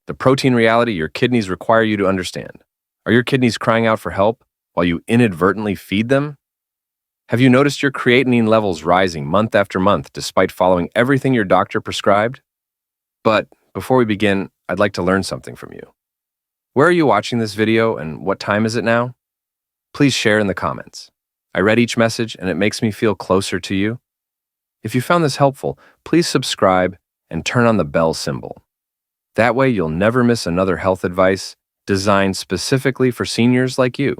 the protein reality your kidneys require you to understand. Are your kidneys crying out for help while you inadvertently feed them? Have you noticed your creatinine levels rising month after month despite following everything your doctor prescribed? But before we begin, I'd like to learn something from you. Where are you watching this video and what time is it now? Please share in the comments. I read each message and it makes me feel closer to you. If you found this helpful, please subscribe and turn on the bell symbol. That way you'll never miss another health advice designed specifically for seniors like you.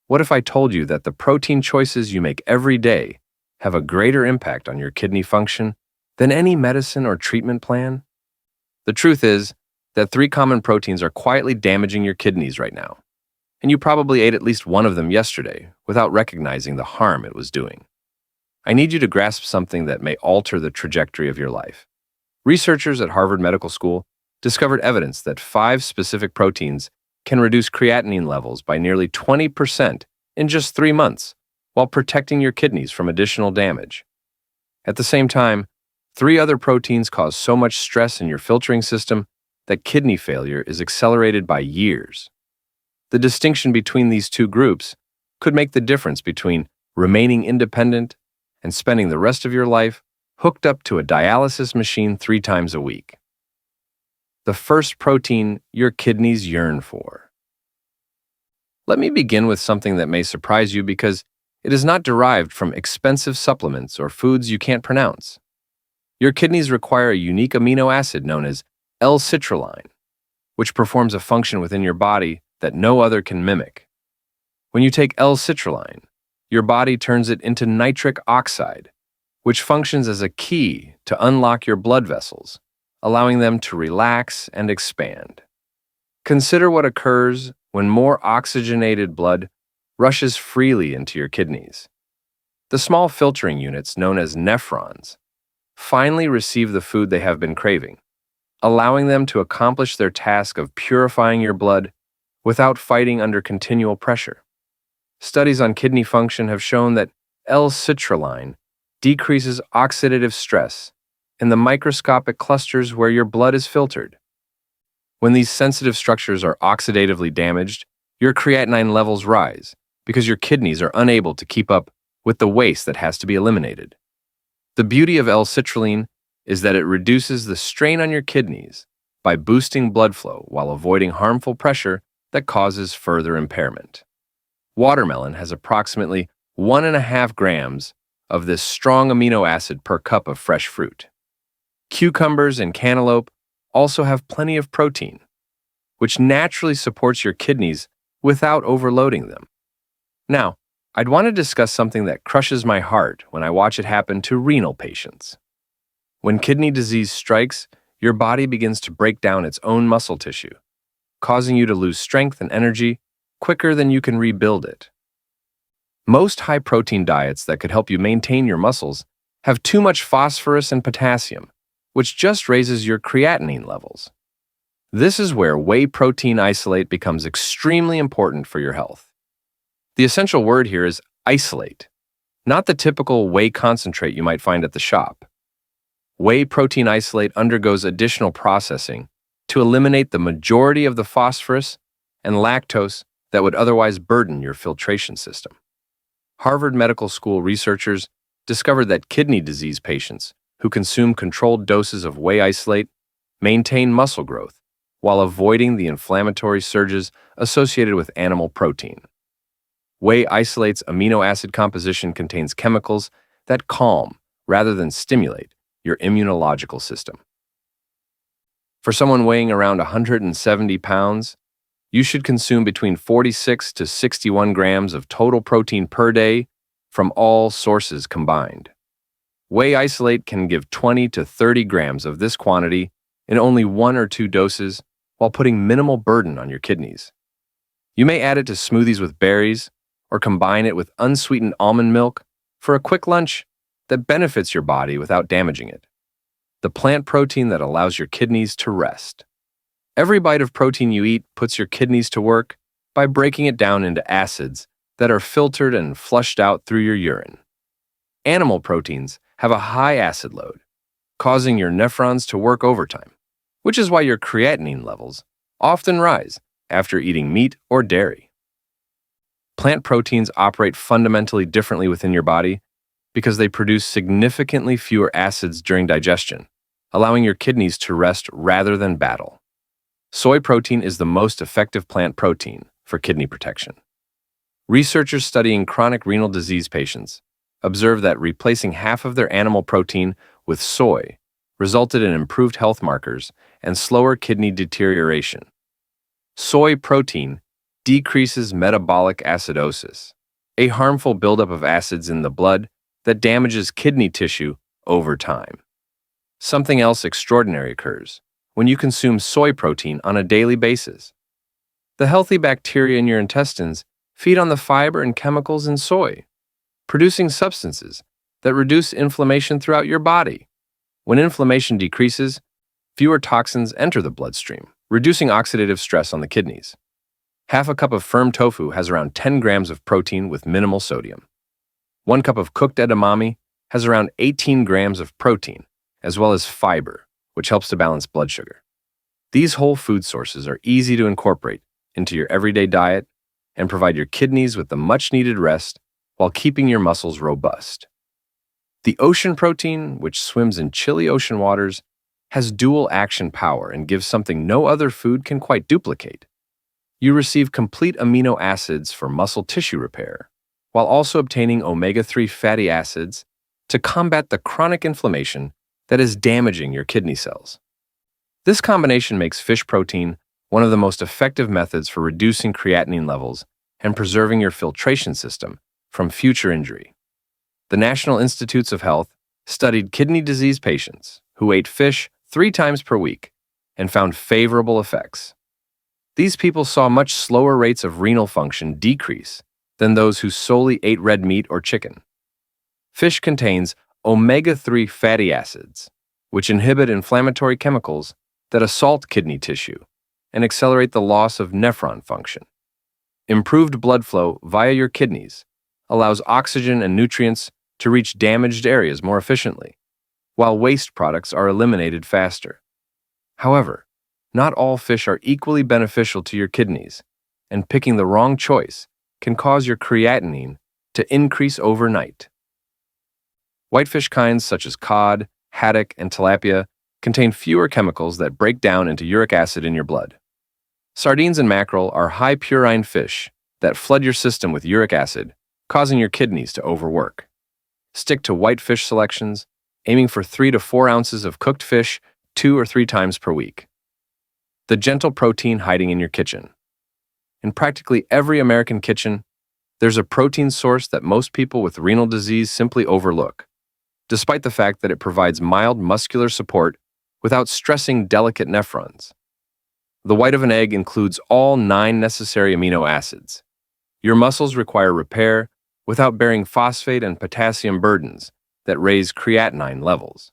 What if I told you that the protein choices you make every day have a greater impact on your kidney function than any medicine or treatment plan? The truth is that 3 common proteins are quietly damaging your kidneys right now, and you probably ate at least one of them yesterday without recognizing the harm it was doing. I need you to grasp something that may alter the trajectory of your life. Researchers at Harvard Medical School discovered evidence that 5 specific proteins can reduce creatinine levels by nearly 20% in just 3 months, while protecting your kidneys from additional damage. At the same time, 3 other proteins cause so much stress in your filtering system that kidney failure is accelerated by years. The distinction between these 2 groups could make the difference between remaining independent and spending the rest of your life hooked up to a dialysis machine 3 times a week. The first protein your kidneys yearn for. Let me begin with something that may surprise you because it is not derived from expensive supplements or foods you can't pronounce. Your kidneys require a unique amino acid known as L-Citrulline, which performs a function within your body that no other can mimic. When you take L-Citrulline, your body turns it into nitric oxide, which functions as a key to unlock your blood vessels, allowing them to relax and expand. Consider what occurs when more oxygenated blood rushes freely into your kidneys. The small filtering units, known as nephrons, finally receive the food they have been craving, allowing them to accomplish their task of purifying your blood without fighting under continual pressure. Studies on kidney function have shown that L-Citrulline decreases oxidative stress in the microscopic clusters where your blood is filtered. When these sensitive structures are oxidatively damaged, your creatinine levels rise because your kidneys are unable to keep up with the waste that has to be eliminated. The beauty of L-Citrulline is that it reduces the strain on your kidneys by boosting blood flow while avoiding harmful pressure that causes further impairment. Watermelon has approximately 1.5 grams of this strong amino acid per cup of fresh fruit. Cucumbers and cantaloupe also have plenty of protein, which naturally supports your kidneys without overloading them. Now, I'd want to discuss something that crushes my heart when I watch it happen to renal patients. When kidney disease strikes, your body begins to break down its own muscle tissue, causing you to lose strength and energy quicker than you can rebuild it. Most high-protein diets that could help you maintain your muscles have too much phosphorus and potassium, which just raises your creatinine levels. This is where whey protein isolate becomes extremely important for your health. The essential word here is isolate, not the typical whey concentrate you might find at the shop. Whey protein isolate undergoes additional processing to eliminate the majority of the phosphorus and lactose that would otherwise burden your filtration system. Harvard Medical School researchers discovered that kidney disease patients who consume controlled doses of whey isolate maintain muscle growth while avoiding the inflammatory surges associated with animal protein. Whey isolate's amino acid composition contains chemicals that calm rather than stimulate your immunological system. For someone weighing around 170 pounds, you should consume between 46 to 61 grams of total protein per day from all sources combined. Whey isolate can give 20 to 30 grams of this quantity in only 1 or 2 doses while putting minimal burden on your kidneys. You may add it to smoothies with berries or combine it with unsweetened almond milk for a quick lunch that benefits your body without damaging it. The plant protein that allows your kidneys to rest. Every bite of protein you eat puts your kidneys to work by breaking it down into acids that are filtered and flushed out through your urine. Animal proteins have a high acid load, causing your nephrons to work overtime, which is why your creatinine levels often rise after eating meat or dairy. Plant proteins operate fundamentally differently within your body because they produce significantly fewer acids during digestion, allowing your kidneys to rest rather than battle. Soy protein is the most effective plant protein for kidney protection. Researchers studying chronic renal disease patients observed that replacing half of their animal protein with soy resulted in improved health markers and slower kidney deterioration. Soy protein decreases metabolic acidosis, a harmful buildup of acids in the blood that damages kidney tissue over time. Something else extraordinary occurs when you consume soy protein on a daily basis. The healthy bacteria in your intestines feed on the fiber and chemicals in soy, producing substances that reduce inflammation throughout your body. When inflammation decreases, fewer toxins enter the bloodstream, reducing oxidative stress on the kidneys. Half a cup of firm tofu has around 10 grams of protein with minimal sodium. 1 cup of cooked edamame has around 18 grams of protein, as well as fiber, which helps to balance blood sugar. These whole food sources are easy to incorporate into your everyday diet and provide your kidneys with the much-needed rest while keeping your muscles robust. The ocean protein, which swims in chilly ocean waters, has dual action power and gives something no other food can quite duplicate. You receive complete amino acids for muscle tissue repair, while also obtaining omega-3 fatty acids to combat the chronic inflammation that is damaging your kidney cells. This combination makes fish protein one of the most effective methods for reducing creatinine levels and preserving your filtration system from future injury. The National Institutes of Health studied kidney disease patients who ate fish 3 times per week and found favorable effects. These people saw much slower rates of renal function decrease than those who solely ate red meat or chicken. Fish contains omega-3 fatty acids, which inhibit inflammatory chemicals that assault kidney tissue and accelerate the loss of nephron function. Improved blood flow via your kidneys allows oxygen and nutrients to reach damaged areas more efficiently, while waste products are eliminated faster. However, not all fish are equally beneficial to your kidneys, and picking the wrong choice can cause your creatinine to increase overnight. Whitefish kinds such as cod, haddock, and tilapia contain fewer chemicals that break down into uric acid in your blood. Sardines and mackerel are high purine fish that flood your system with uric acid, causing your kidneys to overwork. Stick to whitefish selections, aiming for 3 to 4 ounces of cooked fish 2 or 3 times per week. The gentle protein hiding in your kitchen. In practically every American kitchen, there's a protein source that most people with renal disease simply overlook, despite the fact that it provides mild muscular support without stressing delicate nephrons. The white of an egg includes all 9 necessary amino acids. Your muscles require repair without bearing phosphate and potassium burdens that raise creatinine levels.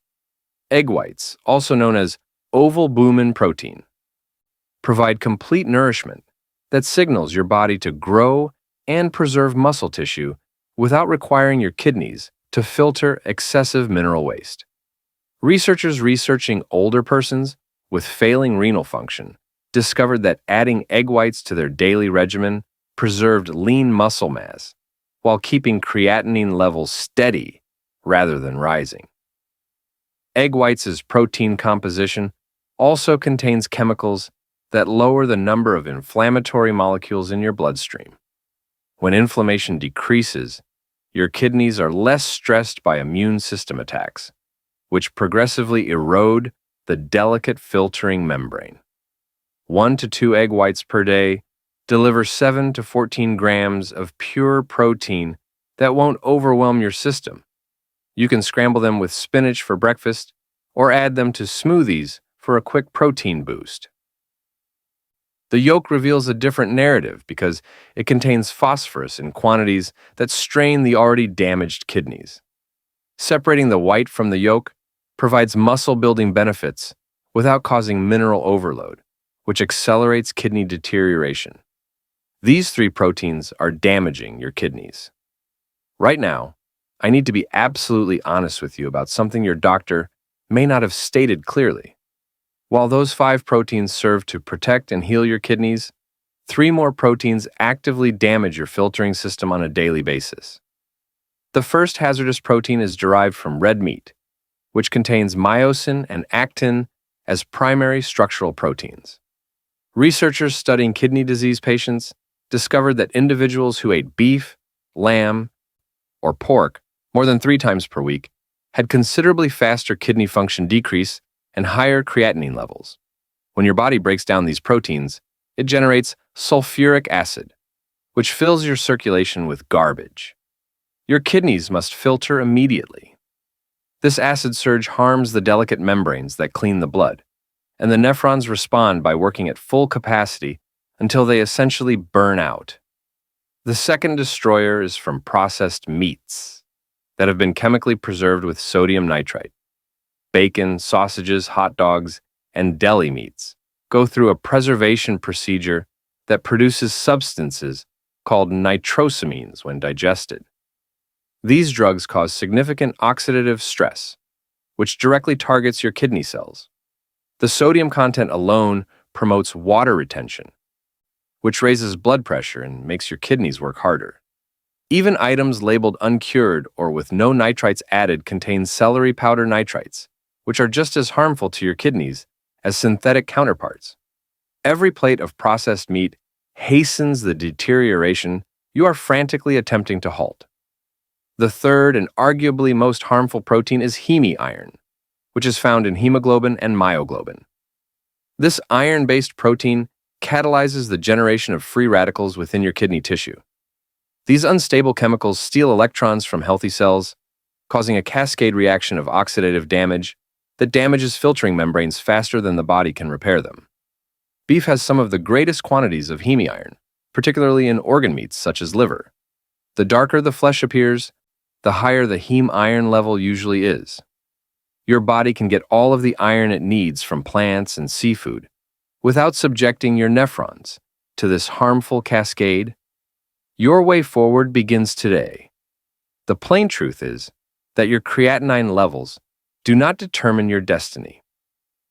Egg whites, also known as ovalbumin protein, provide complete nourishment that signals your body to grow and preserve muscle tissue without requiring your kidneys to filter excessive mineral waste. Researchers researching older persons with failing renal function discovered that adding egg whites to their daily regimen preserved lean muscle mass while keeping creatinine levels steady rather than rising. Egg whites' protein composition also contains chemicals that lower the number of inflammatory molecules in your bloodstream. When inflammation decreases, your kidneys are less stressed by immune system attacks, which progressively erode the delicate filtering membrane. 1 to 2 egg whites per day deliver 7 to 14 grams of pure protein that won't overwhelm your system. You can scramble them with spinach for breakfast or add them to smoothies for a quick protein boost. The yolk reveals a different narrative because it contains phosphorus in quantities that strain the already damaged kidneys. Separating the white from the yolk provides muscle-building benefits without causing mineral overload, which accelerates kidney deterioration. These 3 proteins are damaging your kidneys. Right now, I need to be absolutely honest with you about something your doctor may not have stated clearly. While those 5 proteins serve to protect and heal your kidneys, 3 more proteins actively damage your filtering system on a daily basis. The first hazardous protein is derived from red meat, which contains myosin and actin as primary structural proteins. Researchers studying kidney disease patients discovered that individuals who ate beef, lamb, or pork more than 3 times per week had considerably faster kidney function decrease and higher creatinine levels. When your body breaks down these proteins, it generates sulfuric acid, which fills your circulation with garbage. Your kidneys must filter immediately. This acid surge harms the delicate membranes that clean the blood, and the nephrons respond by working at full capacity until they essentially burn out. The second destroyer is from processed meats that have been chemically preserved with sodium nitrite. Bacon, sausages, hot dogs, and deli meats go through a preservation procedure that produces substances called nitrosamines when digested. These drugs cause significant oxidative stress, which directly targets your kidney cells. The sodium content alone promotes water retention, which raises blood pressure and makes your kidneys work harder. Even items labeled uncured or with no nitrites added contain celery powder nitrites, which are just as harmful to your kidneys as synthetic counterparts. Every plate of processed meat hastens the deterioration you are frantically attempting to halt. The third and arguably most harmful protein is heme iron, which is found in hemoglobin and myoglobin. This iron-based protein catalyzes the generation of free radicals within your kidney tissue. These unstable chemicals steal electrons from healthy cells, causing a cascade reaction of oxidative damage that damages filtering membranes faster than the body can repair them. Beef has some of the greatest quantities of heme iron, particularly in organ meats such as liver. The darker the flesh appears, the higher the heme iron level usually is. Your body can get all of the iron it needs from plants and seafood without subjecting your nephrons to this harmful cascade. Your way forward begins today. The plain truth is that your creatinine levels do not determine your destiny.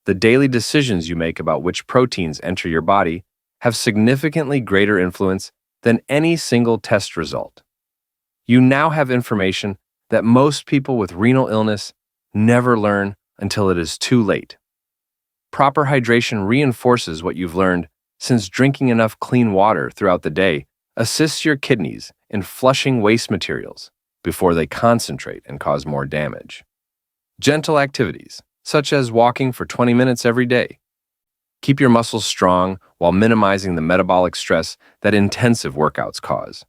The daily decisions you make about which proteins enter your body have significantly greater influence than any single test result. You now have information that most people with renal illness never learn until it is too late. Proper hydration reinforces what you've learned, since drinking enough clean water throughout the day assists your kidneys in flushing waste materials before they concentrate and cause more damage. Gentle activities, such as walking for 20 minutes every day, keep your muscles strong while minimizing the metabolic stress that intensive workouts cause.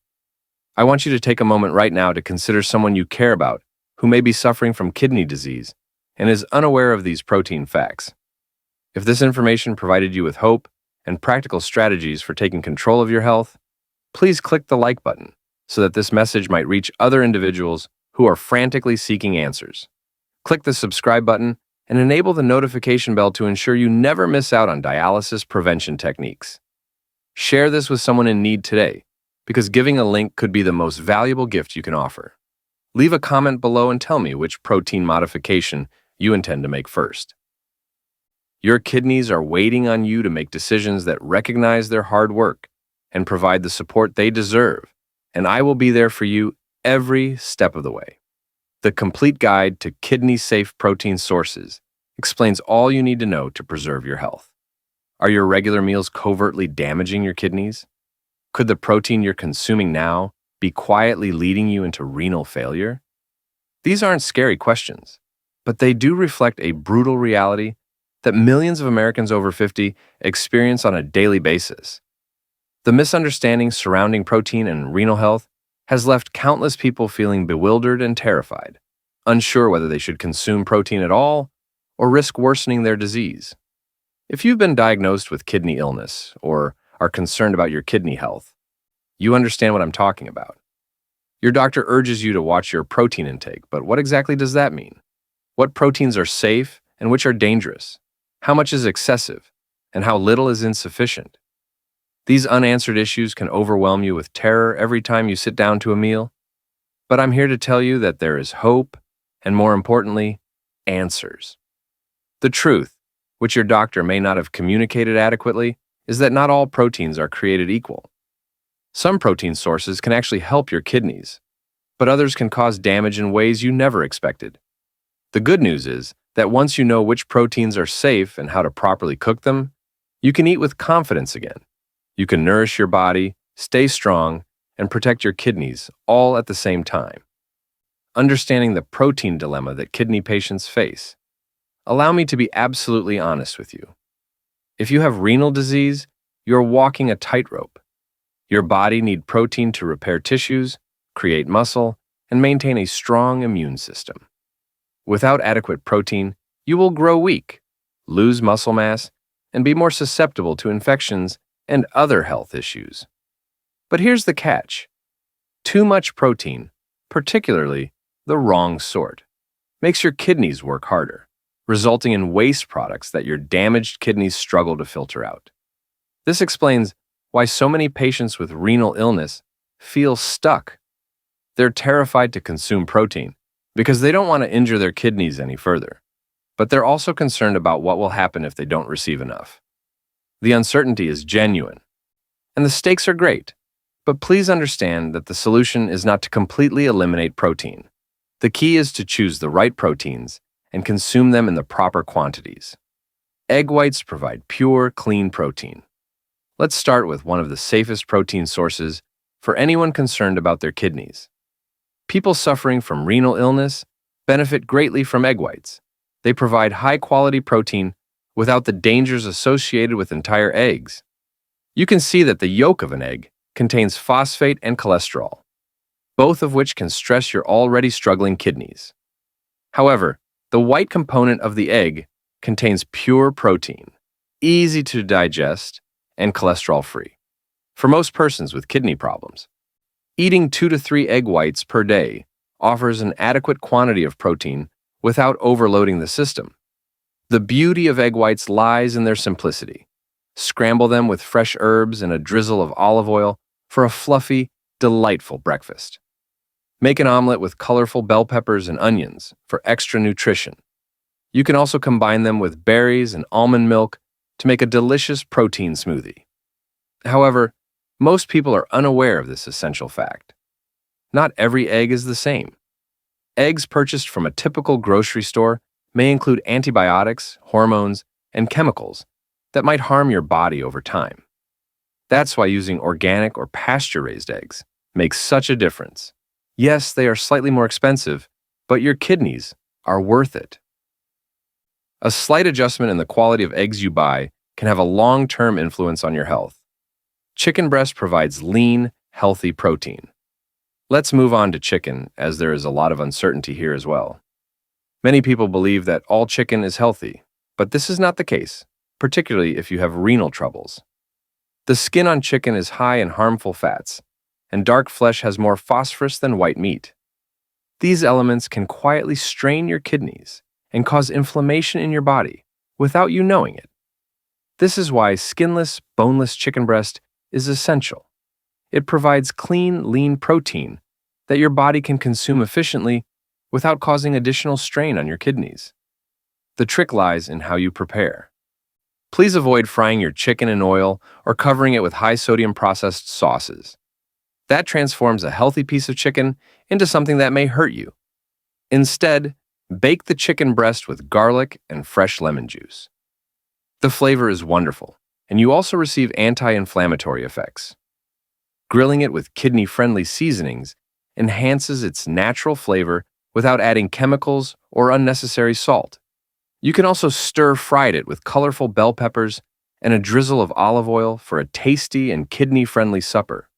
I want you to take a moment right now to consider someone you care about who may be suffering from kidney disease and is unaware of these protein facts. If this information provided you with hope and practical strategies for taking control of your health, please click the like button so that this message might reach other individuals who are frantically seeking answers. Click the subscribe button and enable the notification bell to ensure you never miss out on dialysis prevention techniques. Share this with someone in need today, because giving a link could be the most valuable gift you can offer. Leave a comment below and tell me which protein modification you intend to make first. Your kidneys are waiting on you to make decisions that recognize their hard work and provide the support they deserve, and I will be there for you every step of the way. The Complete Guide to Kidney-Safe Protein Sources explains all you need to know to preserve your health. Are your regular meals covertly damaging your kidneys? Could the protein you're consuming now be quietly leading you into renal failure? These aren't scary questions, but they do reflect a brutal reality that millions of Americans over 50 experience on a daily basis. The misunderstanding surrounding protein and renal health has left countless people feeling bewildered and terrified, unsure whether they should consume protein at all or risk worsening their disease. If you've been diagnosed with kidney illness or are concerned about your kidney health, you understand what I'm talking about. Your doctor urges you to watch your protein intake, but what exactly does that mean? What proteins are safe and which are dangerous? How much is excessive and how little is insufficient? These unanswered issues can overwhelm you with terror every time you sit down to a meal, but I'm here to tell you that there is hope and, more importantly, answers. The truth which your doctor may not have communicated adequately, is that not all proteins are created equal. Some protein sources can actually help your kidneys, but others can cause damage in ways you never expected. The good news is that once you know which proteins are safe and how to properly cook them, you can eat with confidence again. You can nourish your body, stay strong, and protect your kidneys all at the same time. Understanding the protein dilemma that kidney patients face. Allow me to be absolutely honest with you. If you have renal disease, you're walking a tightrope. Your body needs protein to repair tissues, create muscle, and maintain a strong immune system. Without adequate protein, you will grow weak, lose muscle mass, and be more susceptible to infections and other health issues. But here's the catch. Too much protein, particularly the wrong sort, makes your kidneys work harder, resulting in waste products that your damaged kidneys struggle to filter out. This explains why so many patients with renal illness feel stuck. They're terrified to consume protein because they don't want to injure their kidneys any further, but they're also concerned about what will happen if they don't receive enough. The uncertainty is genuine, and the stakes are great, but please understand that the solution is not to completely eliminate protein. The key is to choose the right proteins and consume them in the proper quantities. Egg whites provide pure, clean protein. Let's start with one of the safest protein sources for anyone concerned about their kidneys. People suffering from renal illness benefit greatly from egg whites. They provide high-quality protein without the dangers associated with entire eggs. You can see that the yolk of an egg contains phosphate and cholesterol, both of which can stress your already struggling kidneys. However, the white component of the egg contains pure protein, easy to digest, and cholesterol-free. For most persons with kidney problems, eating 2 to 3 egg whites per day offers an adequate quantity of protein without overloading the system. The beauty of egg whites lies in their simplicity. Scramble them with fresh herbs and a drizzle of olive oil for a fluffy, delightful breakfast. Make an omelet with colorful bell peppers and onions for extra nutrition. You can also combine them with berries and almond milk to make a delicious protein smoothie. However, most people are unaware of this essential fact. Not every egg is the same. Eggs purchased from a typical grocery store may include antibiotics, hormones, and chemicals that might harm your body over time. That's why using organic or pasture-raised eggs makes such a difference. Yes, they are slightly more expensive, but your kidneys are worth it. A slight adjustment in the quality of eggs you buy can have a long-term influence on your health. Chicken breast provides lean, healthy protein. Let's move on to chicken, as there is a lot of uncertainty here as well. Many people believe that all chicken is healthy, but this is not the case, particularly if you have renal troubles. The skin on chicken is high in harmful fats, and dark flesh has more phosphorus than white meat. These elements can quietly strain your kidneys and cause inflammation in your body without you knowing it. This is why skinless, boneless chicken breast is essential. It provides clean, lean protein that your body can consume efficiently without causing additional strain on your kidneys. The trick lies in how you prepare. Please avoid frying your chicken in oil or covering it with high-sodium processed sauces. That transforms a healthy piece of chicken into something that may hurt you. Instead, bake the chicken breast with garlic and fresh lemon juice. The flavor is wonderful, and you also receive anti-inflammatory effects. Grilling it with kidney-friendly seasonings enhances its natural flavor without adding chemicals or unnecessary salt. You can also stir-fry it with colorful bell peppers and a drizzle of olive oil for a tasty and kidney-friendly supper.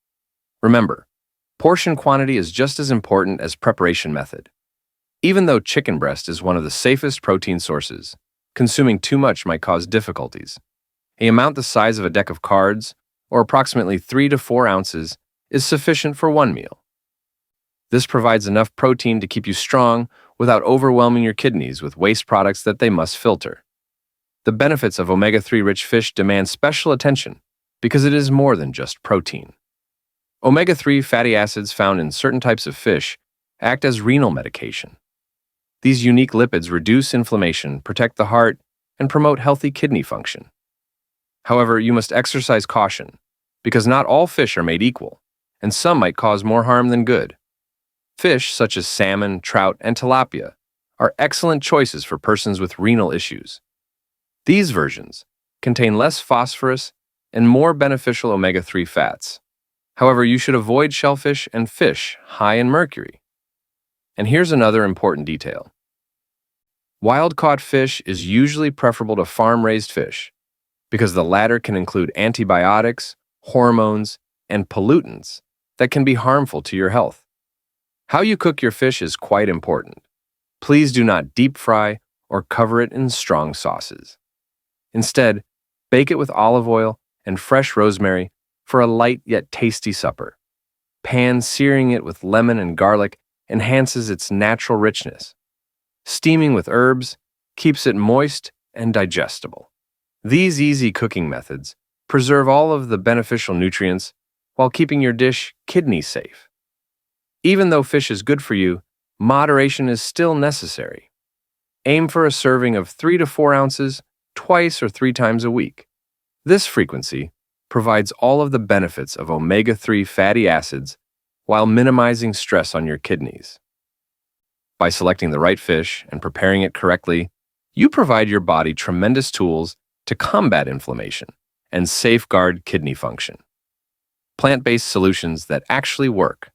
Remember, portion quantity is just as important as preparation method. Even though chicken breast is one of the safest protein sources, consuming too much might cause difficulties. An amount the size of a deck of cards, or approximately 3 to 4 ounces, is sufficient for one meal. This provides enough protein to keep you strong without overwhelming your kidneys with waste products that they must filter. The benefits of omega-3 rich fish demand special attention because it is more than just protein. Omega-3 fatty acids found in certain types of fish act as renal medication. These unique lipids reduce inflammation, protect the heart, and promote healthy kidney function. However, you must exercise caution, because not all fish are made equal, and some might cause more harm than good. Fish such as salmon, trout, and tilapia are excellent choices for persons with renal issues. These versions contain less phosphorus and more beneficial omega-3 fats. However, you should avoid shellfish and fish high in mercury. And here's another important detail. Wild-caught fish is usually preferable to farm-raised fish because the latter can include antibiotics, hormones, and pollutants that can be harmful to your health. How you cook your fish is quite important. Please do not deep fry or cover it in strong sauces. Instead, bake it with olive oil and fresh rosemary for a light yet tasty supper. Pan-searing it with lemon and garlic enhances its natural richness. Steaming with herbs keeps it moist and digestible. These easy cooking methods preserve all of the beneficial nutrients while keeping your dish kidney safe. Even though fish is good for you, moderation is still necessary. Aim for a serving of 3 to 4 ounces twice or 3 times a week. This frequency provides all of the benefits of omega-3 fatty acids while minimizing stress on your kidneys. By selecting the right fish and preparing it correctly, you provide your body tremendous tools to combat inflammation and safeguard kidney function. Plant-based solutions that actually work.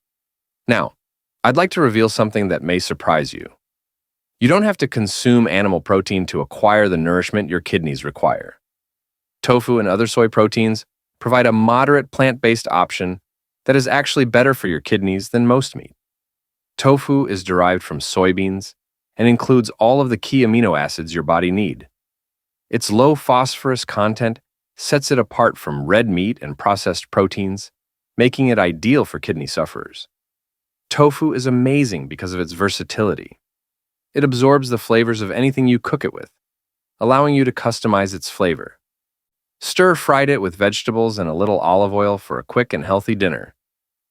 Now, I'd like to reveal something that may surprise you. You don't have to consume animal protein to acquire the nourishment your kidneys require. Tofu and other soy proteins provide a moderate plant-based option that is actually better for your kidneys than most meat. Tofu is derived from soybeans and includes all of the key amino acids your body need. Its low phosphorus content sets it apart from red meat and processed proteins, making it ideal for kidney sufferers. Tofu is amazing because of its versatility. It absorbs the flavors of anything you cook it with, allowing you to customize its flavor. Stir-fried it with vegetables and a little olive oil for a quick and healthy dinner.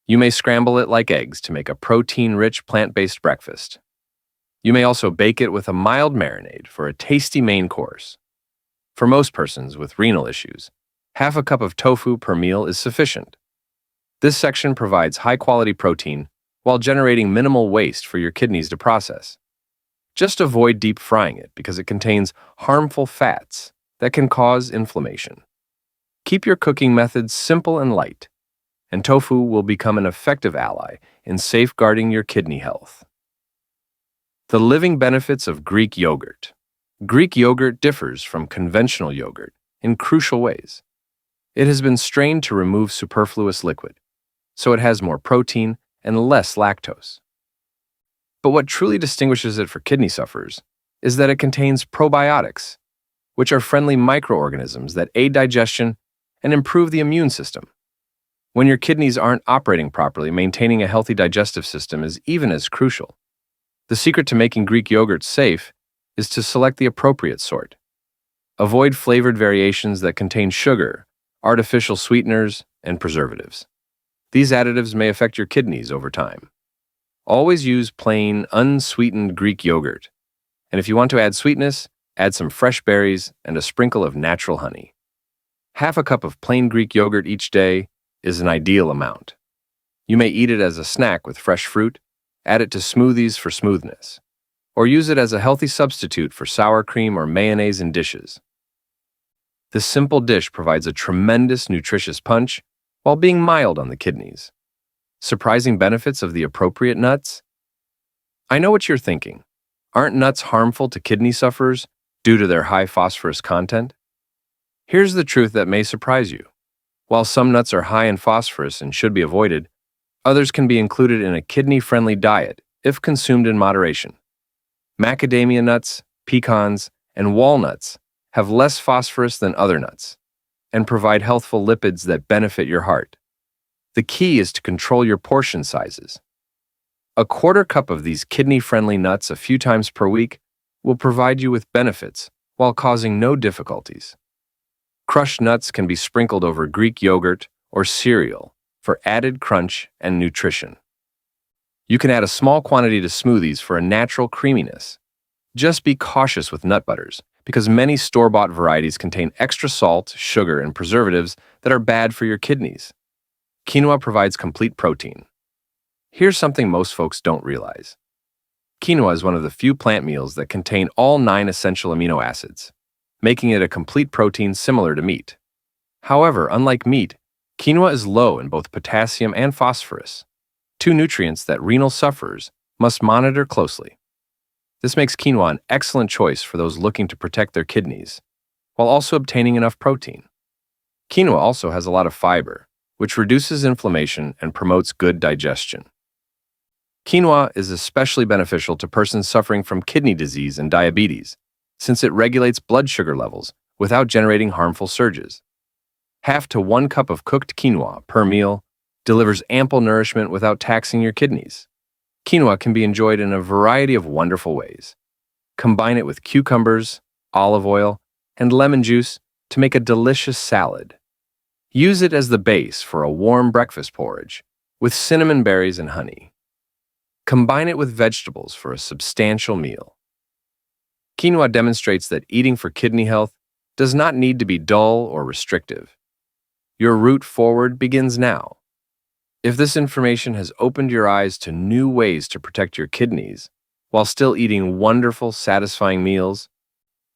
You may scramble it like eggs to make a protein-rich plant-based breakfast. You may also bake it with a mild marinade for a tasty main course. For most persons with renal issues, half a cup of tofu per meal is sufficient. This section provides high-quality protein while generating minimal waste for your kidneys to process. Just avoid deep frying it because it contains harmful fats that can cause inflammation. Keep your cooking methods simple and light, and tofu will become an effective ally in safeguarding your kidney health. The living benefits of Greek yogurt. Greek yogurt differs from conventional yogurt in crucial ways. It has been strained to remove superfluous liquid, so it has more protein and less lactose. But what truly distinguishes it for kidney sufferers is that it contains probiotics, which are friendly microorganisms that aid digestion and improve the immune system. When your kidneys aren't operating properly, maintaining a healthy digestive system is even as crucial. The secret to making Greek yogurt safe is to select the appropriate sort. Avoid flavored variations that contain sugar, artificial sweeteners, and preservatives. These additives may affect your kidneys over time. Always use plain, unsweetened Greek yogurt. And if you want to add sweetness, add some fresh berries and a sprinkle of natural honey. Half a cup of plain Greek yogurt each day is an ideal amount. You may eat it as a snack with fresh fruit, add it to smoothies for smoothness, or use it as a healthy substitute for sour cream or mayonnaise in dishes. This simple dish provides a tremendous nutritious punch while being mild on the kidneys. Surprising benefits of the appropriate nuts? I know what you're thinking. Aren't nuts harmful to kidney sufferers due to their high phosphorus content? Here's the truth that may surprise you. While some nuts are high in phosphorus and should be avoided, others can be included in a kidney-friendly diet if consumed in moderation. Macadamia nuts, pecans, and walnuts have less phosphorus than other nuts and provide healthful lipids that benefit your heart. The key is to control your portion sizes. A quarter cup of these kidney-friendly nuts a few times per week will provide you with benefits while causing no difficulties. Crushed nuts can be sprinkled over Greek yogurt or cereal for added crunch and nutrition. You can add a small quantity to smoothies for a natural creaminess. Just be cautious with nut butters because many store-bought varieties contain extra salt, sugar, and preservatives that are bad for your kidneys. Quinoa provides complete protein. Here's something most folks don't realize. Quinoa is one of the few plant meals that contain all 9 essential amino acids, making it a complete protein similar to meat. However, unlike meat, quinoa is low in both potassium and phosphorus, 2 nutrients that renal sufferers must monitor closely. This makes quinoa an excellent choice for those looking to protect their kidneys, while also obtaining enough protein. Quinoa also has a lot of fiber, which reduces inflammation and promotes good digestion. Quinoa is especially beneficial to persons suffering from kidney disease and diabetes, since it regulates blood sugar levels without generating harmful surges. 1/2 to 1 cup of cooked quinoa per meal delivers ample nourishment without taxing your kidneys. Quinoa can be enjoyed in a variety of wonderful ways. Combine it with cucumbers, olive oil, and lemon juice to make a delicious salad. Use it as the base for a warm breakfast porridge with cinnamon berries and honey. Combine it with vegetables for a substantial meal. Quinoa demonstrates that eating for kidney health does not need to be dull or restrictive. Your route forward begins now. If this information has opened your eyes to new ways to protect your kidneys while still eating wonderful, satisfying meals,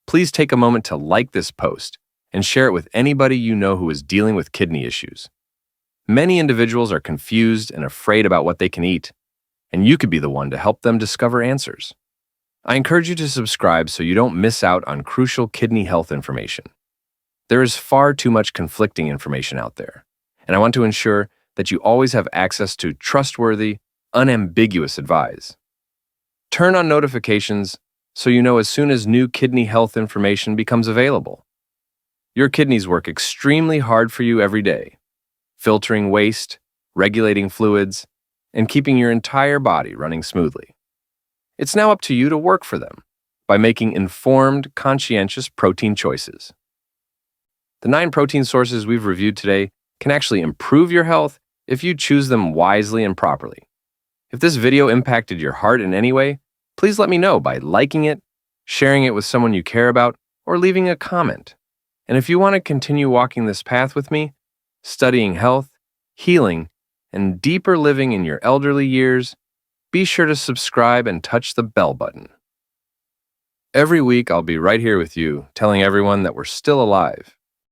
please take a moment to like this post and share it with anybody you know who is dealing with kidney issues. Many individuals are confused and afraid about what they can eat, and you could be the one to help them discover answers. I encourage you to subscribe so you don't miss out on crucial kidney health information. There is far too much conflicting information out there, and I want to ensure that you always have access to trustworthy, unambiguous advice. Turn on notifications so you know as soon as new kidney health information becomes available. Your kidneys work extremely hard for you every day, filtering waste, regulating fluids, and keeping your entire body running smoothly. It's now up to you to work for them by making informed, conscientious protein choices. The 9 protein sources we've reviewed today can actually improve your health if you choose them wisely and properly. If this video impacted your heart in any way, please let me know by liking it, sharing it with someone you care about, or leaving a comment. And if you want to continue walking this path with me, studying health, healing, and deeper living in your elderly years, be sure to subscribe and touch the bell button. Every week, I'll be right here with you, telling everyone that we're still alive,